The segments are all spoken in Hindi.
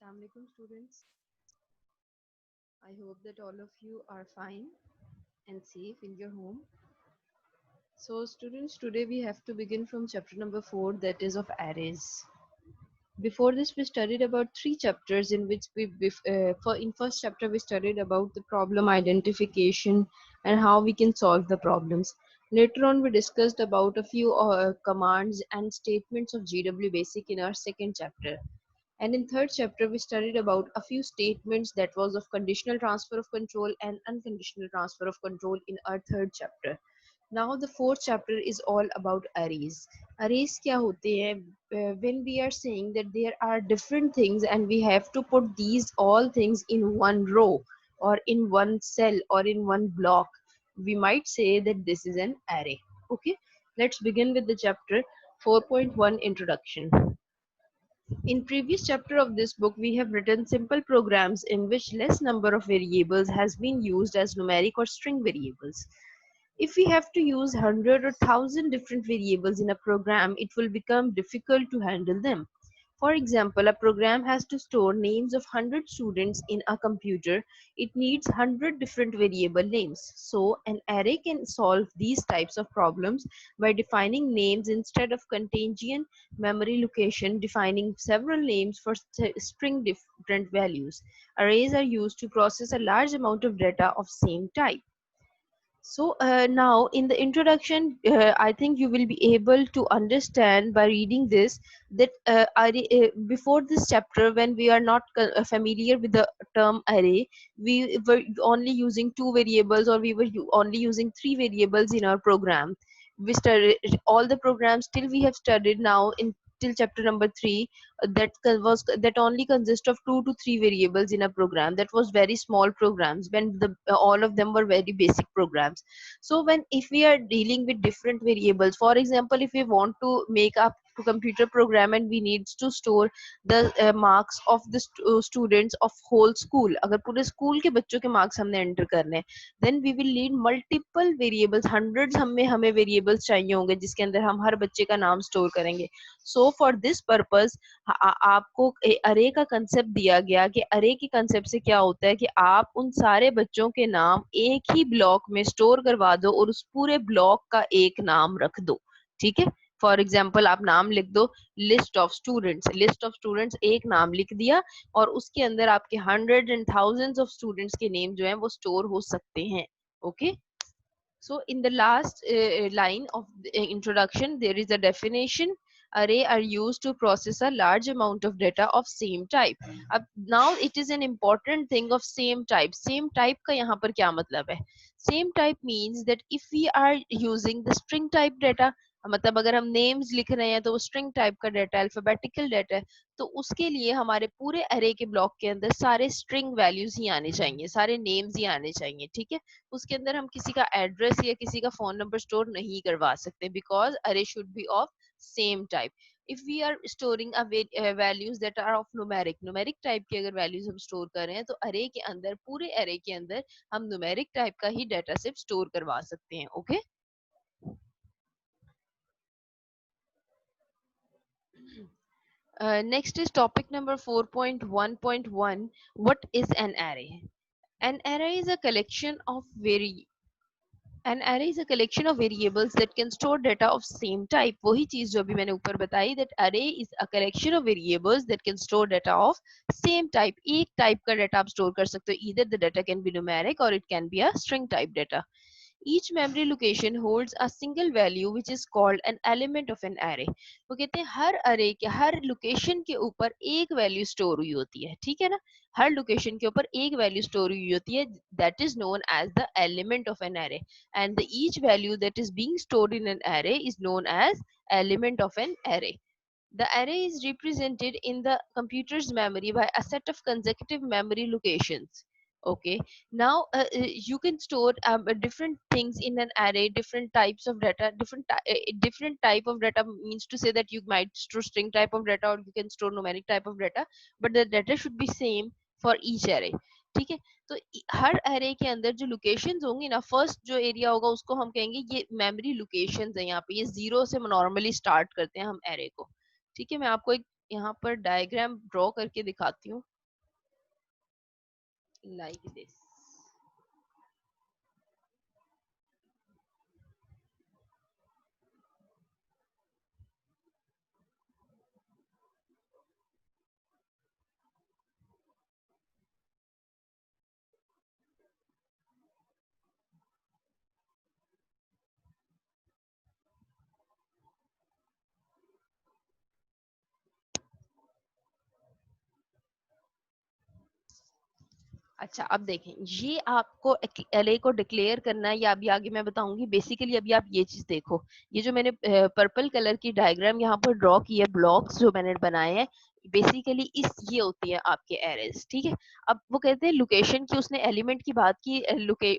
Assalamualaikum students. I hope that all of you are fine and safe in your home. So students, today we have to begin from chapter number 4, that is of arrays. Before this we studied about 3 chapters in which in first chapter we studied about the problem identification and how we can solve the problems. Later on we discussed about a few commands and statements of GW Basic in our second chapter. And in third chapter, we studied about a few statements that was of conditional transfer of control and unconditional transfer of control in our third chapter. Now the fourth chapter is all about arrays. Arrays क्या होते हैं? When we are saying that there are different things and we have to put these all things in one row or in one cell or in one block, we might say that this is an array. Okay, let's begin with the chapter 4.1 introduction. In previous chapter of this book, we have written simple programs in which less number of variables has been used as numeric or string variables. If we have to use 100 or 1000 different variables in a program, it will become difficult to handle them. For example, a program has to store names of 100 students in a computer. It needs 100 different variable names. So an array can solve these types of problems by defining names instead of contingent memory location, defining several names for string different values. Arrays are used to process a large amount of data of same type. So now in the introduction, I think you will be able to understand by reading this that before this chapter, when we are not familiar with the term array, we were only using 2 variables or we were only using 3 variables in our program. We studied all the programs till we have studied now in till chapter number 3, that only consist of 2 to 3 variables in a program. That was very small programs when all of them were very basic programs. So when if we are dealing with different variables, for example, if we want to make a computer program and we needs to store the marks of the students of whole school, अगर पूरे स्कूल के बच्चों के मार्क्स हमने एंटर करने हैं, then we will need multiple variables, hundreds हमें variables चाहिए होंगे जिसके अंदर हम हर बच्चे का नाम स्टोर करेंगे. So for this purpose आपको अरे का कंसेप्ट दिया गया कि अरे के कंसेप्ट से क्या होता है कि आप उन सारे बच्चों के नाम एक ही ब्लॉक में स्टोर करवा दो और उस पूरे ब्लॉक का एक नाम रख दो. ठीक है, फॉर एग्जाम्पल आप नाम लिख दो लिस्ट ऑफ स्टूडेंट्स, एक नाम लिख दिया और उसके अंदर आपके hundred and thousands of students के नेम जो हैं वो स्टोर हो सकते हैं. Okay, so in the last line of the introduction, there is a definition. Array are used to process a large amount of data of same type. अब now it is an important thing of same type. Same type का यहाँ पर क्या मतलब है? Same type means that if we are using the string type data, मतलब अगर हम names लिख रहे हैं तो वो string type का data, alphabetical data है, तो उसके लिए हमारे पूरे array के block के अंदर सारे string values ही आने चाहिए, सारे names ही आने चाहिए. ठीक है, उसके अंदर हम किसी का एड्रेस या किसी का फोन नंबर स्टोर नहीं करवा सकते because array should be of same type. If we are storing values that are of numeric type की अगर वैल्यूज हम स्टोर कर रहे हैं तो अरे के अंदर, पूरे अरे के अंदर हम न्यूमेरिक टाइप का ही डाटा सिर्फ स्टोर करवा सकते हैं. Okay, next is topic number 4.1.1. What is an array? An array is a collection of An array is a collection of variables that can store data of same type. वही चीज जो अभी मैंने ऊपर बताई, that array is a collection of variables that can store data of same type. एक टाइप का डाटा आप स्टोर कर सकते हो. Either the data can be numeric or it can be a string type data. Each memory location holds a single value which is called an element of an array. वो कहते हैं हर array के हर location के ऊपर एक value store हुई होती है. ठीक है ना, हर location के ऊपर एक value store हुई होती है. That is known as the element of an array, and the each value that is being stored in an array is known as element of an array. The array is represented in the computer's memory by a set of consecutive memory locations. Okay, now you can store different things in an array, different types of data. Different type of data means to say that you might store string type of data or you can store numeric type of data, but the data should be same for each array. ठीक है, तो हर array के अंदर जो locations होंगी ना, फर्स्ट जो एरिया होगा उसको हम कहेंगे ये memory locations है. यहाँ पे ये 0 से नॉर्मली स्टार्ट करते हैं हम array को. ठीक है, मैं आपको एक यहाँ पर डायग्राम ड्रॉ करके दिखाती हूँ, लाइक दिस। अच्छा, अब देखें, ये आपको एरे को डिक्लेयर करना है, या अभी आगे मैं बताऊंगी। बेसिकली अभी आप ये चीज देखो, ये जो मैंने पर्पल कलर की डायग्राम यहाँ पर ड्रॉ की है, ब्लॉक्स जो मैंने बनाए हैं, बेसिकली ये होती है आपके एरेज, ठीक है। अब वो कहते हैं लोकेशन की, उसने एलिमेंट की बात की,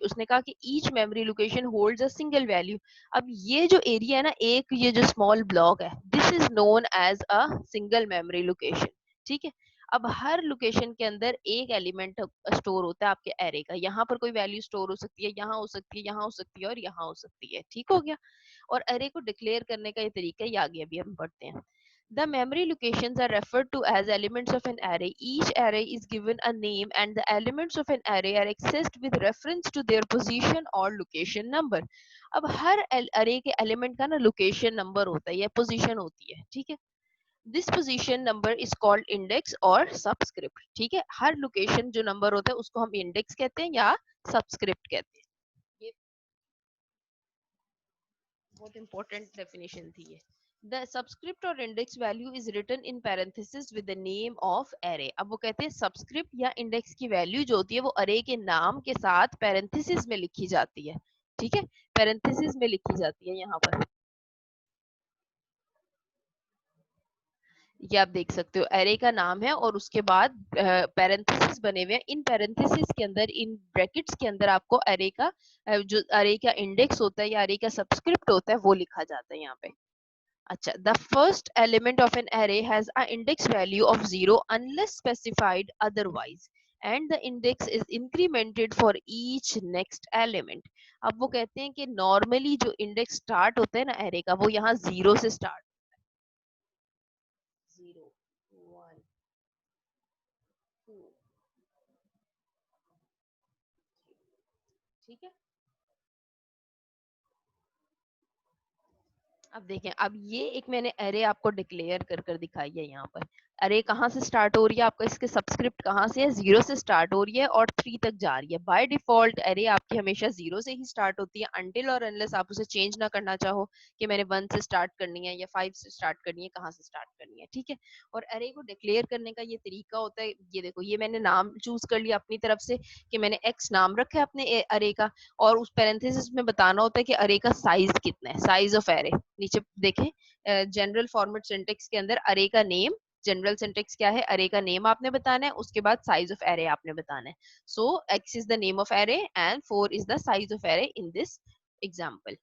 उसने कहा कि each memory location holds a single value. अब ये जो एरिया है ना, एक ये जो स्मॉल ब्लॉक है, this is known as a single memory location, ठीक है। अब हर लोकेशन के अंदर एक एलिमेंट स्टोर होता है आपके एरे का। यहाँ पर कोई वैल्यू स्टोर हो सकती है, यहाँ हो सकती है, यहाँ हो सकती है और यहाँ हो सकती है, ठीक हो गया। और एरे को डिक्लेयर करने का ये तरीका है, आगे अभी हम पढ़ते हैं। The memory locations are referred to as elements of an array. Each array is given a name and the elements of an array are accessed with reference to their position or location number. अब हर array के element का ना location number होता है या position होती है, ठीक है। This position number is called index और सबस्क्रिप्ट, ठीक है। हर लोकेशन जो नंबर होता है उसको हम इंडेक्स कहते हैं या सबस्क्रिप्ट कहते हैं। ये बहुत इंपॉर्टेंट डेफिनेशन थी ये। द सबस्क्रिप्ट और index value is written in parenthesis with the name of array. अब वो कहते हैं सबस्क्रिप्ट या इंडेक्स की वैल्यू जो होती है वो अरे के नाम के साथ पैरेंथेसिस में लिखी जाती है, ठीक है। पैरेंथेसिस में लिखी जाती है यहाँ पर, ये आप देख सकते हो, एरे का नाम है और उसके बाद पैरेंथेसिस बने हुए हैं। इन पैरेंथेसिस के अंदर, इन ब्रैकेट्स के अंदर आपको एरे का जो एरे का इंडेक्स होता है या एरे का सबस्क्रिप्ट होता है वो लिखा जाता है यहाँ पे। अच्छा, the first element of an array has a index value of 0 unless specified otherwise and the index is incremented for each next element. अब वो कहते हैं कि नॉर्मली जो इंडेक्स स्टार्ट होता है ना एरे का, वो यहाँ 0 से स्टार्ट, 0 1 2, ठीक है। अब देखें, अब ये एक मैंने अरे आपको डिक्लेयर कर कर दिखाई है यहाँ पर। अरे कहाँ से स्टार्ट हो रही है आपका, इसके सबस्क्रिप्ट कहाँ से है, 0 से स्टार्ट हो रही है और 3 तक जा रही है। बाय डिफॉल्ट अरे आपकी हमेशा 0 से ही स्टार्ट होती है, अनटिल और अनलेस आप उसे चेंज ना करना चाहो कि मैंने 1 से स्टार्ट करनी है या 5 से स्टार्ट करनी है, कहाँ से स्टार्ट करनी है, ठीक है। और अरे को डिक्लेयर करने का ये तरीका होता है, ये देखो, ये मैंने नाम चूज कर लिया अपनी तरफ से कि मैंने एक्स नाम रखा है अपने अरे का, और उस पैरेंथेसिस में बताना होता है कि अरे का साइज कितना है, साइज ऑफ अरे। नीचे देखें, जनरल फॉर्मेट सिंटेक्स के अंदर अरे का नेम, जनरल सिंटेक्स क्या है, अरे का नेम आपने बताना है, उसके बाद साइज ऑफ एरे आपने बताना है। So X is the name of array and 4 is the size of array in this example.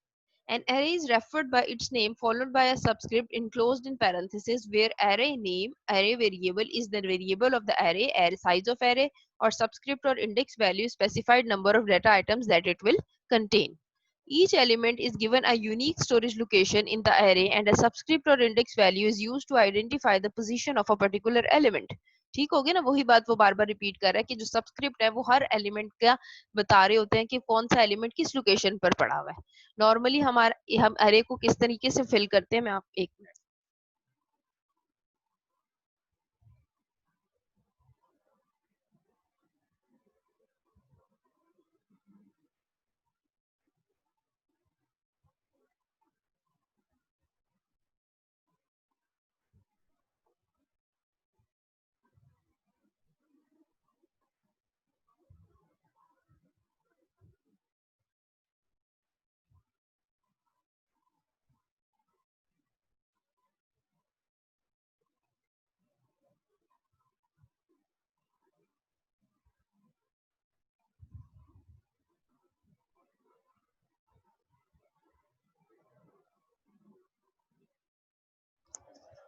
An array is referred by its name followed by a subscript enclosed in parentheses where array name, array variable is the variable of the array, array size of array, or subscript or index value specified number of data items that it will contain. Each element is given a unique storage location in the array and a subscript or index value is used to identify the position of a particular element. ठीक हो गया ना, वही बात वो बार बार रिपीट कर रहा है कि जो सबस्क्रिप्ट है वो हर एलिमेंट का बता रहे होते हैं कि कौन सा एलिमेंट किस लोकेशन पर पड़ा हुआ है। नॉर्मली हमारा हम अरे को किस तरीके से फिल करते हैं, मैं आप एक मिनट।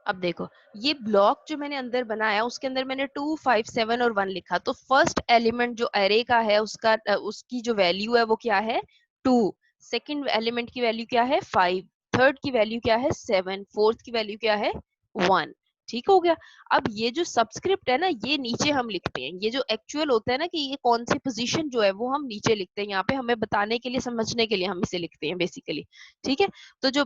अब देखो, ये ब्लॉक जो मैंने अंदर बनाया उसके अंदर मैंने 2 5 7 और 1 लिखा, तो फर्स्ट एलिमेंट जो अरे का है उसका उसकी जो वैल्यू है वो क्या है, 2। सेकंड एलिमेंट की वैल्यू क्या है, 5। थर्ड की वैल्यू क्या है, 7। फोर्थ की वैल्यू क्या है, 1। ठीक हो गया। अब ये जो सबस्क्रिप्ट है ना, ये नीचे हम लिखते हैं, ये जो एक्चुअल होता है ना कि ये कौन सी पोजीशन जो है वो हम नीचे लिखते हैं, यहाँ पे हमें बताने के लिए, समझने के लिए हम इसे लिखते हैं बेसिकली। ठीक है, तो जो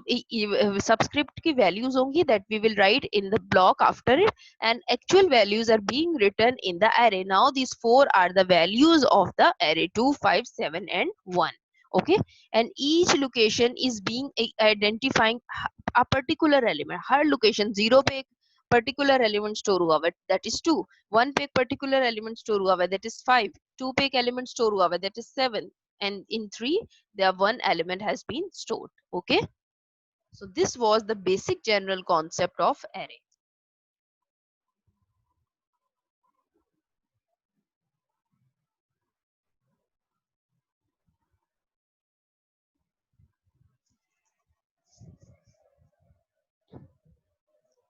सबस्क्रिप्ट की वैल्यूज होंगी that we will write in the block after it, and actual values are being written in the array. Now these four are the values of the array 2, 5, 7 and 1. Okay, and each location is being identifying a particular element. Her location 0 पे पर्टिकुलर एलिमेंट स्टोर हुआ हुआ दैट इज 2, 1 पे एक पर्टिकुलर एलिमेंट स्टोर हुआ हुआ दैट इज 5, 2 पे एक एलिमेंट स्टोर हुआ हुआ that is 7, and in 3 there one element has been stored. Okay, so this was the basic general concept of array.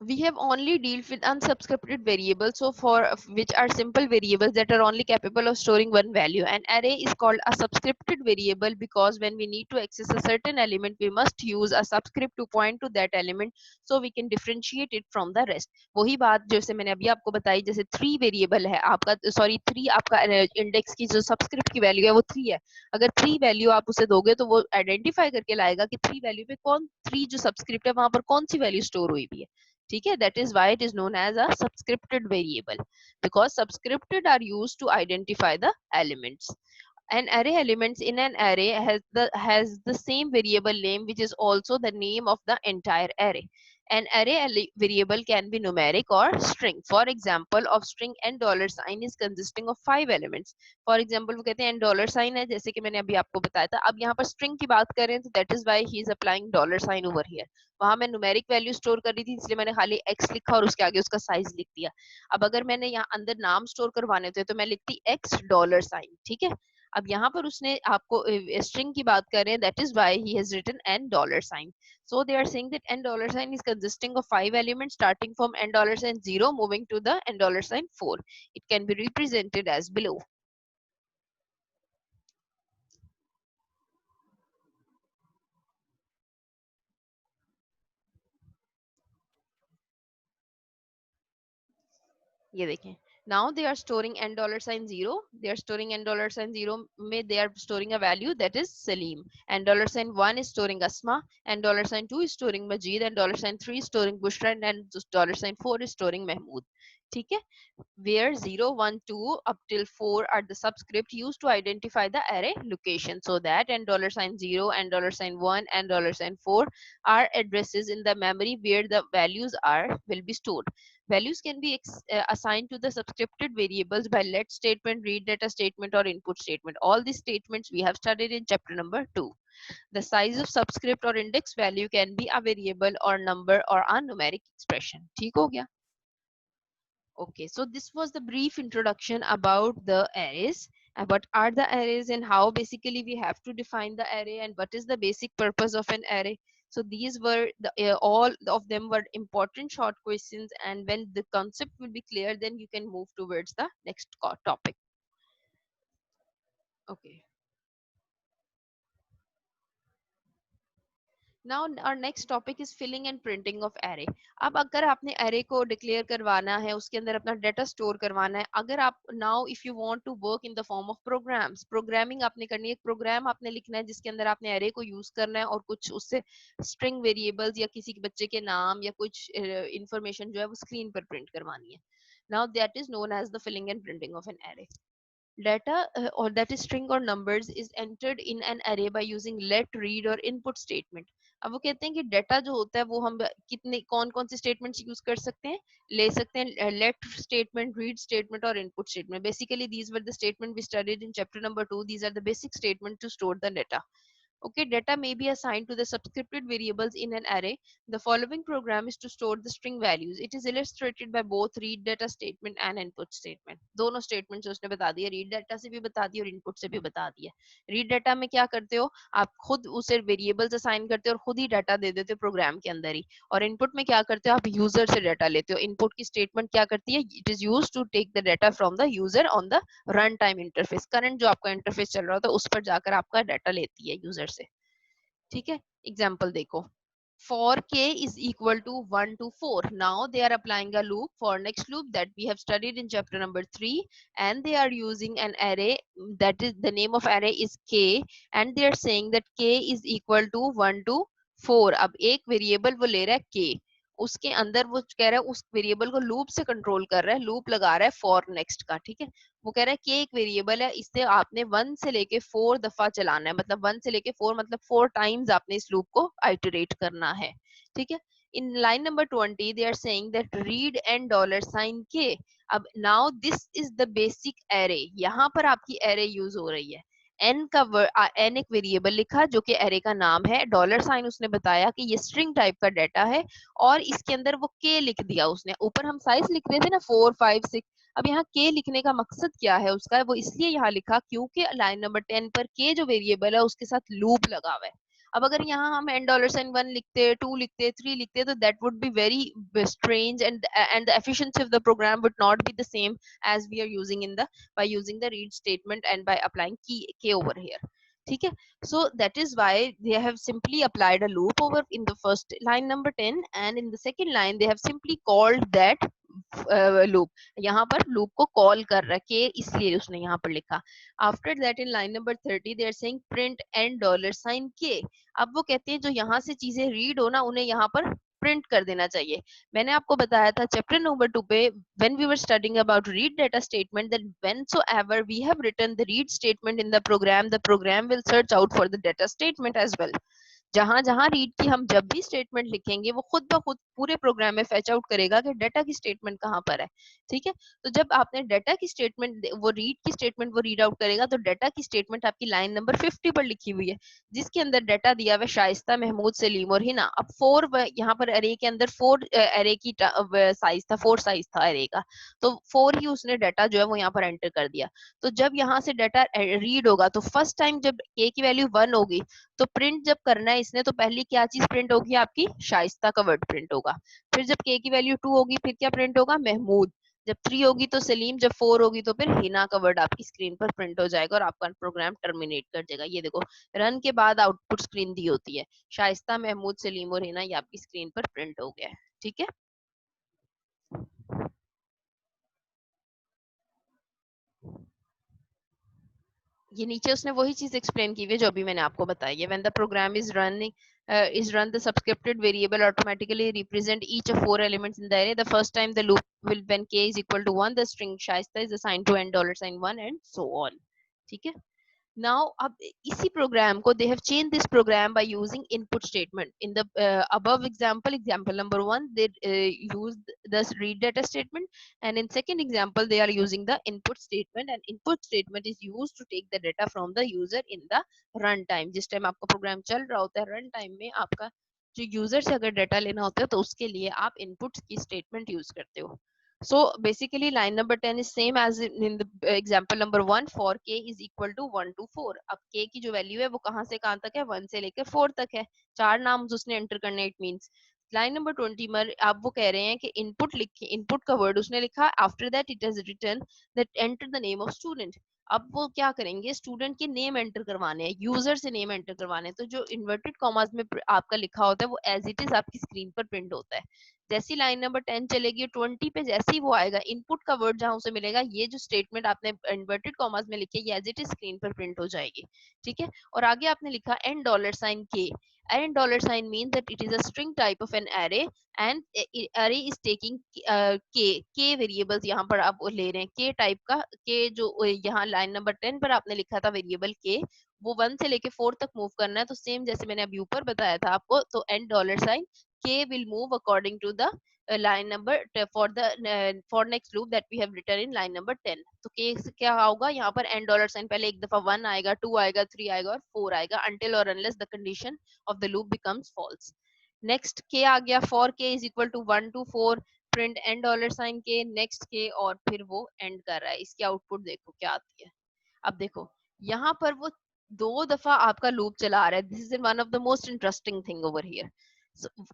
We have only dealt with unsubscripted variables, so for which are simple variables that are only capable of storing one value. An array is called a subscripted variable because when we need to access a certain element, we must use a subscript to point to that element so we can differentiate it from the rest. वही बात जैसे मैंने अभी आपको बताई, जैसे 3 वेरिएबल है आपका, सॉरी 3 आपका इंडेक्स की जो सबस्क्रिप्ट की वैल्यू है वो 3 है। अगर 3 वैल्यू आप उसे दोगे तो वो आइडेंटिफाई करके लाएगा कि 3 वैल्यू पे कौन 3 जो सबस्क्रिप्ट है वहां पर कौन सी वैल्यू स्टोर हुई भी है। ठीक है, that is why it is known as a subscripted variable, because subscripted are used to identify the elements. An array elements in an array has the same variable name which is also the name of the entire array. An array variable can be numeric or string. For example of string n dollar sign is consisting of 5 elements. For example वो कहते हैं n dollar sign है, जैसे कि मैंने अभी आपको बताया था। अब यहाँ पर string की बात करें तो that is why he is applying dollar sign over here. वहां मैं न्यूमेरिक वैल्यू स्टोर कर रही थी इसलिए मैंने खाली x लिखा और उसके आगे उसका साइज लिख दिया। अब अगर मैंने यहाँ अंदर नाम स्टोर करवाने थे तो मैं लिखती x डॉलर साइन। ठीक है, अब यहाँ पर उसने आपको स्ट्रिंग की बात कर रहे हैं, that is why he has written n dollar sign. So they are saying that n dollar sign is consisting of 5 elements starting from n dollar sign 0 moving to the n dollar sign 4. It can be represented as below. ये देखें, now they are storing n dollar sign 0, they are storing n dollar sign 0 में they are storing a value that is Salim, n dollar sign 1 is storing Asma, n dollar sign 2 is storing Majid, and dollar sign 3 is storing Bushra, and dollar sign 4 is storing Mahmood. ठीक है, where 0, 1, 2 up till 4 are the subscript used to identify the array location, so that and dollar sign 0 and dollar sign 1 and dollar sign 4 are addresses in the memory where the values are will be stored. Values can be assigned to the subscripted variables by let statement, read data statement, or input statement. All these statements we have studied in chapter number 2. The size of subscript or index value can be a variable or number or a numeric expression. ठीक हो गया? Okay, so this was the brief introduction about the arrays and what are the arrays and how basically we have to define the array and what is the basic purpose of an array. So these were the all of them were important short questions, and when the concept will be clear then you can move towards the next topic. Okay. Now our next topic is filling and printing of array. अब अगर आपने array को declare करवाना है, उसके अंदर अपना data store करवाना है, अगर आप now if you want to work in the form of programs, programming आपने करनी है, एक program आपने लिखना है जिसके अंदर आपने array को use करना है और कुछ उससे string variables या किसी बच्चे के नाम या कुछ information जो है वो screen पर print करवानी है. Now that is known as the filling and printing of an array. Data or that is string or numbers is entered in an array by using let, read और input statement. अब वो कहते हैं कि डेटा जो होता है वो हम कितने कौन कौन से स्टेटमेंट्स यूज कर सकते हैं, ले सकते हैं लेट स्टेटमेंट, रीड स्टेटमेंट और input statement. Basically these were the statements we studied in chapter number 2. These are the basic statements to store the data. Okay, data may be assigned to the subscripted variables in an array. The following program is to store the string values. It is illustrated by both read data statement and input statement. दोनों statements उसने बता दिया, read data से भी बता दिया और input से भी बता दिया. Read data में क्या करते हो, आप खुद उसे variables assign करते हो और खुद ही data दे देते हो program के अंदर ही. और input में क्या करते हो, आप user से data लेते हो. Input की statement क्या करती है, it is used to take the data from the user on the run time interface. Current जो आपका इंटरफेस चल रहा होता है उस पर जाकर आपका डाटा लेती है यूजर से. ठीक है, एग्जांपल देखो. for k is equal to 1 to 4. Now they are applying a loop for next loop that we have studied in chapter number 3, and they are using an array, that is the name of array is k, and they are saying that k is equal to 1 to 4. अब एक वेरिएबल वो ले रहा है k, उसके अंदर वो कह रहा है उस वेरिएबल को लूप से कंट्रोल कर रहा है, लूप लगा रहा है फॉर नेक्स्ट का, ठीक है। वो कह रहा है कि एक वेरिएबल है, इससे आपने 1 से लेके 4 दफा चलाना है, मतलब 1 से लेके 4 मतलब 4 टाइम्स आपने इस लूप को आइटरेट करना है, ठीक है। In line number 20 they are saying that read and dollar sign के। अब now this is the basic array, यहाँ पर आपकी एरे यूज हो रही है। एन का एन एक वेरिएबल लिखा जो कि एरे का नाम है, डॉलर साइन उसने बताया कि ये स्ट्रिंग टाइप का डाटा है, और इसके अंदर वो के लिख दिया उसने। ऊपर हम साइज लिख रहे थे ना 4 5 6, अब यहाँ के लिखने का मकसद क्या है उसका, वो इसलिए यहाँ लिखा क्योंकि लाइन नंबर 10 पर के जो वेरिएबल है उसके साथ लूप लगा हुआ है। अब अगर यहाँ हम एन डॉलर साइन 1 लिखते, 2 लिखते, 3 लिखते, तो that would be very strange, and the efficiency of the program would not be the same as we are using in the by using the read statement and by applying k over here, ठीक है। So that is why they have simply applied a loop over in the first line number 10, and in the second line they have simply called that loop, यहाँ पर loop को call कर रहा है, इसलिए उसने यहाँ पर लिखा। After that in line number 30 they are saying print and dollar sign k। अब वो कहते हैं जो यहाँ से चीजें read हो ना, उन्हें यहाँ पर प्रिंट कर देना चाहिए। मैंने आपको बताया था चैप्टर नंबर 2 पे when we were studying about read data statement that whensoever we have written the read statement in the program will search out for the data statement as well। जहां जहां रीड की हम जब भी स्टेटमेंट लिखेंगे वो खुद ब खुद पूरे प्रोग्राम में फैच आउट करेगा कि डाटा की स्टेटमेंट कहाँ पर है, ठीक है। तो जब आपने डाटा की स्टेटमेंट, वो रीड की स्टेटमेंट वो रीड आउट करेगा, तो डाटा की स्टेटमेंट आपकी लाइन नंबर 50 पर लिखी हुई है, जिसके अंदर डाटा दिया हुआ शाइस्ता, महमूद, सलीम और हिना। अब 4 यहाँ पर अरे के अंदर 4 अरे की साइज था, 4 साइज था अरे का, तो 4 ही उसने डाटा जो है वो यहाँ पर एंटर कर दिया। तो जब यहाँ से डाटा रीड होगा तो फर्स्ट टाइम जब ए की वैल्यू 1 होगी, तो प्रिंट जब करना है इसने, तो पहली क्या चीज प्रिंट होगी, आपकी शाइस्ता का वर्ड प्रिंट होगा। फिर जब के की वैल्यू 2 होगी, फिर क्या प्रिंट होगा, महमूद। जब 3 होगी तो सलीम, जब 4 होगी तो फिर हिना का वर्ड आपकी स्क्रीन पर प्रिंट हो जाएगा और आपका प्रोग्राम टर्मिनेट कर देगा। ये देखो रन के बाद आउटपुट स्क्रीन दी होती है, शाइस्ता, महमूद, सलीम और हिना, ये आपकी स्क्रीन पर प्रिंट हो गया है, ठीक है। ये नीचे उसने वही चीज एक्सप्लेन की हुई है जो अभी मैंने आपको बताई है। When the program is running is run, the subscripted variable automatically represent each of 4 elements in the array. The first time the loop will, when k is equal to 1, the string shaista is assigned to n dollar sign 1 and so on, ठीक है। Now अब इसी program को they have changed this program by using input statement. In the above example number 1, they used the read data statement, and in second example they are using the input statement, and input statement is used to take the data from the user in the run time। जिस टाइम आपका प्रोग्राम चल रहा होता है, रन टाइम में आपका जो यूजर से अगर डाटा लेना होता है तो उसके लिए आप इनपुट की स्टेटमेंट यूज करते हो। So basically line number 10 is same as in the example number 1, for k is equal to 1 to 4। अब k की जो वैल्यू है वो कहाँ से कहाँ तक है, 1 से लेकर 4 तक है, 4 नाम उसने एंटर करने, इट मींस। लाइन नंबर 20 में आप वो कह रहे हैं कि इनपुट लिखे, इनपुट का वर्ड उसने लिखा, after that it has written that enter the name of student. अब वो क्या करेंगे, स्टूडेंट के नेम एंटर करवाने हैं, यूजर से नेम एंटर करवाने हैं, तो जो इन्वर्टेड कॉमास में आपका लिखा होता है वो एज इट इज आपकी स्क्रीन पर प्रिंट होता है। जैसी लाइन नंबर 10 चलेगी, 20 पे जैसे ही वो आएगा, इनपुट का वर्ड जहां उसे मिलेगा, ये जो स्टेटमेंट आपने इन्वर्टेड कॉमास में लिखी है ये एज इट इज स्क्रीन पर प्रिंट हो जाएगी, ठीक है। और आगे आपने लिखा एन डॉलर साइन के। N dollar sign means that it is a string type of an array, and array is taking k variables यहाँ पर आप ले रहे हैं, के टाइप का के, जो यहाँ लाइन नंबर 10 पर आपने लिखा था वेरिएबल के, वो 1 से लेके 4 तक मूव करना है। तो सेम जैसे मैंने अभी ऊपर बताया था आपको, तो n dollar sign k will move according to the line number for next loop that we have written in line number 10। तो k से क्या होगा, यहाँ पर n डॉलर साइन, पहले एक दफा 1 आएगा, 2 आएगा, 3 आएगा और 4 आएगा, until or unless the condition of the loop becomes false। Next k आ गया, for k is equal to 1 to 4, print n dollar sign k, next k, और फिर वो एंड कर रहा है। इसकी आउटपुट देखो क्या आती है। अब देखो यहाँ पर वो 2 दफा आपका लूप चला रहा है। This is one of the most interesting thing over here.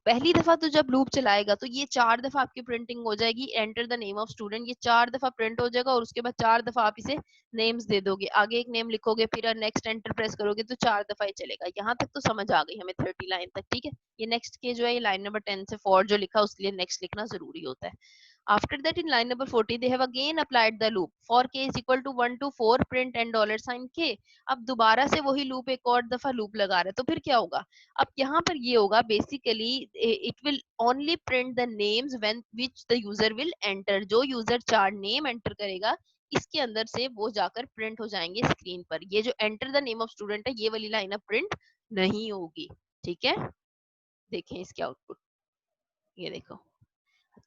पहली दफा तो जब लूप चलाएगा तो ये 4 दफा आपकी प्रिंटिंग हो जाएगी, enter the name of student, ये 4 दफा प्रिंट हो जाएगा और उसके बाद 4 दफा आप इसे नेम्स दे दोगे, आगे एक नेम लिखोगे, फिर नेक्स्ट एंटर प्रेस करोगे तो 4 दफा ही चलेगा। यहाँ तक तो समझ आ गई हमें 30 लाइन तक, ठीक है। ये नेक्स्ट के जो है, ये लाइन नंबर 10 से 4 जो लिखा उसके लिए नेक्स्ट लिखना जरूरी होता है। After that, in line number 40, they have again applied the loop. For k is equal to 1 to 4, print and $sign k. अब दोबारा से वही लूप एक और दफा लूप लगा रहे हैं, तो फिर क्या होगा? अब यहाँ पर ये होगा, basically it will only print the names when which the user will enter. जो यूजर 4 नेम एंटर करेगा, इसके अंदर से वो जाकर प्रिंट हो जाएंगे स्क्रीन पर। ये जो enter the name of student है, ये वाली लाइन अब प्रिंट नहीं होगी, ठीक है। देखें इसके आउटपुट, ये देखो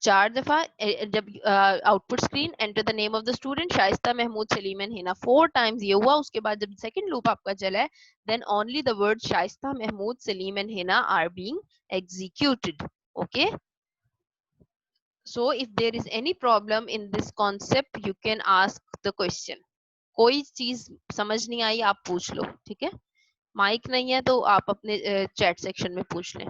4 दफा जब output screen enter the name of the student Shaista Mahmood Salim and Hina 4 times ये हुआ। उसके बाद जब सेकंड लूप आपका चला है, then only the word Shaista Mahmood Salim and Hina are being executed, okay. So if there is any problem in this concept you can ask the question. कोई चीज समझ नहीं आई आप पूछ लो, ठीक है। माइक नहीं है तो आप अपने चैट सेक्शन में पूछ लें।